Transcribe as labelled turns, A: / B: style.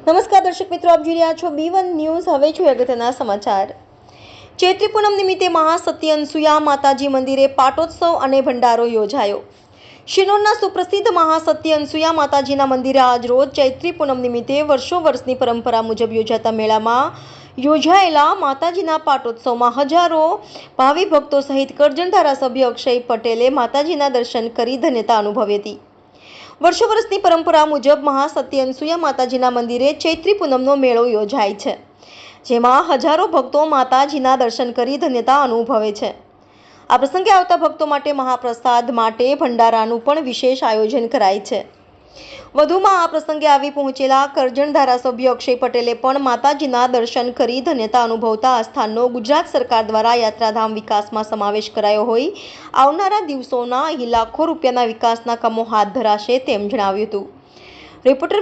A: નમસ્કાર દર્શક મિત્રો, આપ જોઈ રહ્યા છો B1 ન્યૂઝ। હવે જોઈએ અગત્યના સમાચાર। ચૈત્રી પૂનમ નિમિત્તે મહાસતી અનસુયા માતાજી મંદિરે પાટોત્સવ અને ભંડારો યોજાયો। શિનોરના સુપ્રસિદ્ધ મહાસતી અનસુયા માતાજીના મંદિરે આજ રોજ ચૈત્રી પૂનમ નિમિત્તે વર્ષો વર્ષની પરંપરા મુજબ યોજાતા મેળામાં યોજાયેલા માતાજીના પાટોત્સવમાં હજારો ભાવિ ભક્તો સહિત કરજણ ધારાસભ્ય અક્ષય પટેલે માતાજીના દર્શન કરી ધન્યતા અનુભવી હતી। વર્ષો વર્ષની પરંપરા મુજબ મહાસતી અનસુયા માતાજીના મંદિરે ચૈત્રી પૂનમનો મેળો યોજાય છે, જેમાં હજારો ભક્તો માતાજીના દર્શન કરી ધન્યતા અનુભવે છે। આ પ્રસંગે આવતા ભક્તો માટે મહાપ્રસાદ માટે ભંડારાનું પણ વિશેષ આયોજન કરાય છે। વધુમાં આ પ્રસંગે આવી પહોંચેલા કરજણ ધારાસભ્ય અક્ષય પટેલે પણ માતાજીના દર્શન કરી ધન્યતા અનુભવતા આ સ્થાનનો ગુજરાત સરકાર દ્વારા યાત્રાધામ વિકાસમાં સમાવેશ કરાયો હોઈ આવનારા દિવસોના અહીં લાખો રૂપિયાના વિકાસના કામો હાથ ધરાશે તેમ જણાવ્યું હતું। રિપોર્ટર